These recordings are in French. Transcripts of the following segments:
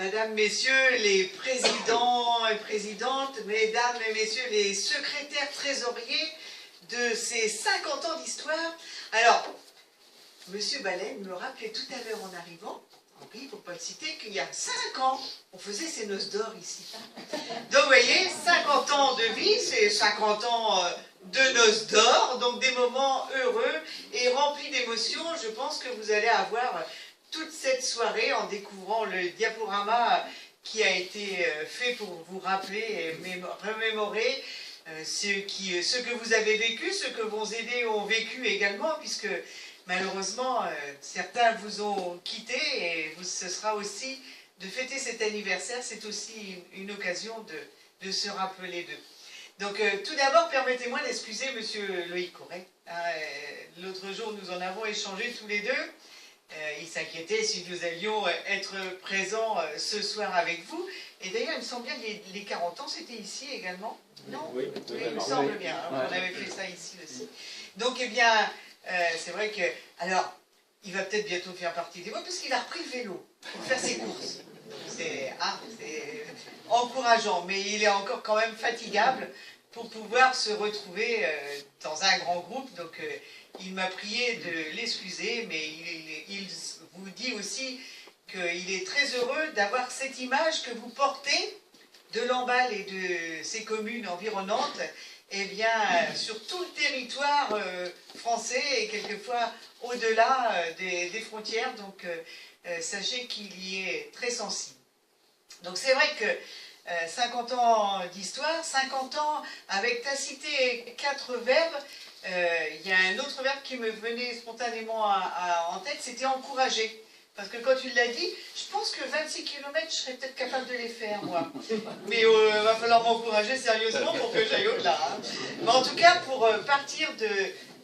Madame, Messieurs les présidents et présidentes, Mesdames et Messieurs les secrétaires trésoriers de ces 50 ans d'histoire. Alors, Monsieur Baleine me rappelait tout à l'heure en arrivant, il ne faut pas le citer, qu'il y a 5 ans, on faisait ces noces d'or ici. Donc vous voyez, 50 ans de vie, c'est 50 ans de noces d'or, donc des moments heureux et remplis d'émotions. Je pense que vous allez avoir toute cette soirée en découvrant le diaporama qui a été fait pour vous rappeler et remémorer ce que vous avez vécu, ce que vos aînés ont vécu également, puisque malheureusement, certains vous ont quitté et ce sera aussi de fêter cet anniversaire, c'est aussi une occasion de se rappeler d'eux. Donc tout d'abord, permettez-moi d'excuser Monsieur Loïc Corret. L'autre jour, nous en avons échangé tous les deux. Il s'inquiétait si nous allions être présents ce soir avec vous. Et d'ailleurs, il me semble bien que les 40 ans, c'était ici également. Non? Oui, il me semble bien. Hein, on avait fait ça ici aussi. Donc, eh bien, c'est vrai que... Alors, il va peut-être bientôt faire partie des voix, parce qu'il a repris le vélo pour faire ses courses. C'est encourageant, mais il est encore quand même fatigable pour pouvoir se retrouver dans un grand groupe. Donc, il m'a prié de l'excuser, mais il vous dit aussi qu'il est très heureux d'avoir cette image que vous portez de Lamballe et de ses communes environnantes, eh bien, sur tout le territoire français et quelquefois au-delà des frontières. Donc, sachez qu'il y est très sensible. Donc, c'est vrai que 50 ans d'histoire, 50 ans avec, tu as cité 4 verbes. Il y a un autre verbe qui me venait spontanément en tête, c'était encourager. Parce que quand tu l'as dit, je pense que 26 km, je serais peut-être capable de les faire, moi. Mais il va falloir m'encourager sérieusement pour que j'aille au-delà. Hein. Mais en tout cas, pour partir de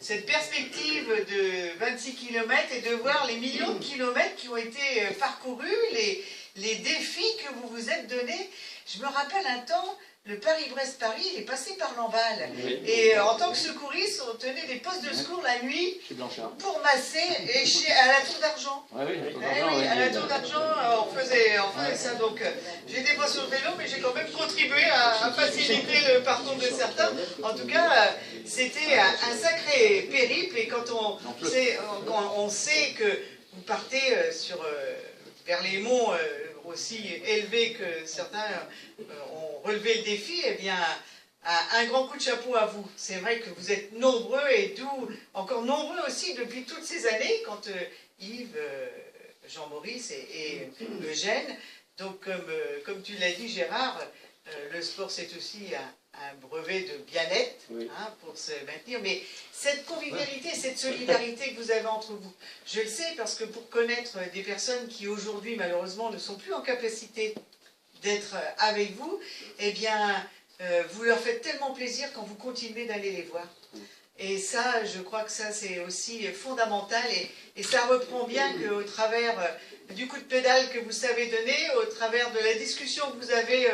cette perspective de 26 km et de voir les millions de kilomètres qui ont été parcourus, les défis que vous vous êtes donnés, je me rappelle un temps, le Paris-Brest-Paris, il est passé par Lamballe. Oui. Et en tant que secouriste, on tenait des postes de secours la nuit pour masser et à la Tour d'Argent. Oui, à la Tour d'Argent, on faisait ça. Donc, j'étais pas sur le vélo, mais j'ai quand même contribué à faciliter le parcours de certains. En tout cas, c'était un sacré périple. Et quand on sait que vous partez vers les monts aussi élevés que certains ont relevé le défi, eh bien, un grand coup de chapeau à vous. C'est vrai que vous êtes nombreux et encore nombreux aussi depuis toutes ces années, quand Yves, Jean-Maurice et Eugène. Donc, comme tu l'as dit, Gérard, le sport, c'est aussi un brevet de bien-être, oui, hein, pour se maintenir. Mais cette convivialité, cette solidarité que vous avez entre vous, je le sais parce que pour connaître des personnes qui aujourd'hui, malheureusement, ne sont plus en capacité d'être avec vous, eh bien, vous leur faites tellement plaisir quand vous continuez d'aller les voir. Et ça, je crois que ça, c'est aussi fondamental. Et ça reprend bien qu'au travers du coup de pédale que vous savez donner, au travers de la discussion que vous avez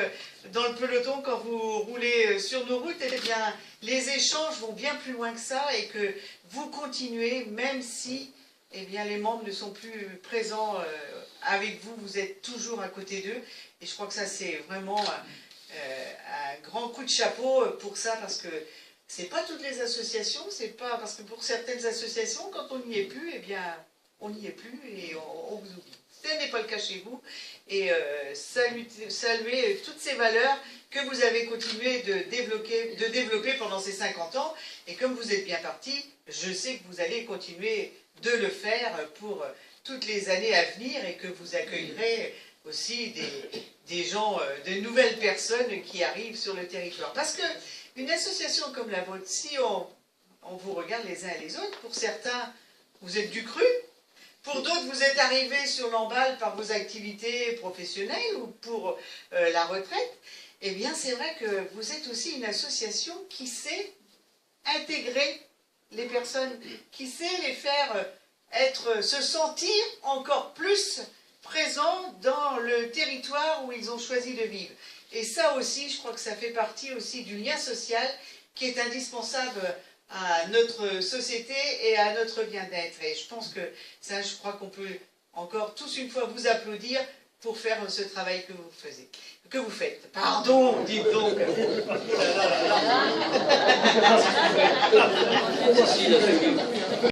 dans le peloton quand vous roulez sur nos routes, eh bien, les échanges vont bien plus loin que ça et que vous continuez, même si eh bien, les membres ne sont plus présents avec vous, vous êtes toujours à côté d'eux. Et je crois que ça, c'est vraiment un grand coup de chapeau pour ça, parce que c'est pas toutes les associations, c'est pas parce que pour certaines associations, quand on n'y est plus, eh bien, on n'y est plus et on vous oublie. Ce n'est pas le cas chez vous. Et saluer toutes ces valeurs que vous avez continué de développer pendant ces 50 ans. Et comme vous êtes bien parti, je sais que vous allez continuer de le faire pour toutes les années à venir et que vous accueillerez aussi des gens, de nouvelles personnes qui arrivent sur le territoire. Parce que une association comme la vôtre, si on vous regarde les uns et les autres, pour certains, vous êtes du cru, pour d'autres, vous êtes arrivés sur Lamballe par vos activités professionnelles ou pour la retraite, eh bien, c'est vrai que vous êtes aussi une association qui sait intégrer les personnes, qui sait les faire se sentir encore plus présents dans le territoire où ils ont choisi de vivre. Et ça aussi, je crois que ça fait partie aussi du lien social qui est indispensable à notre société et à notre bien-être. Et je pense que ça, je crois qu'on peut encore tous une fois vous applaudir pour faire ce travail que vous faites. Pardon, dites donc. Si,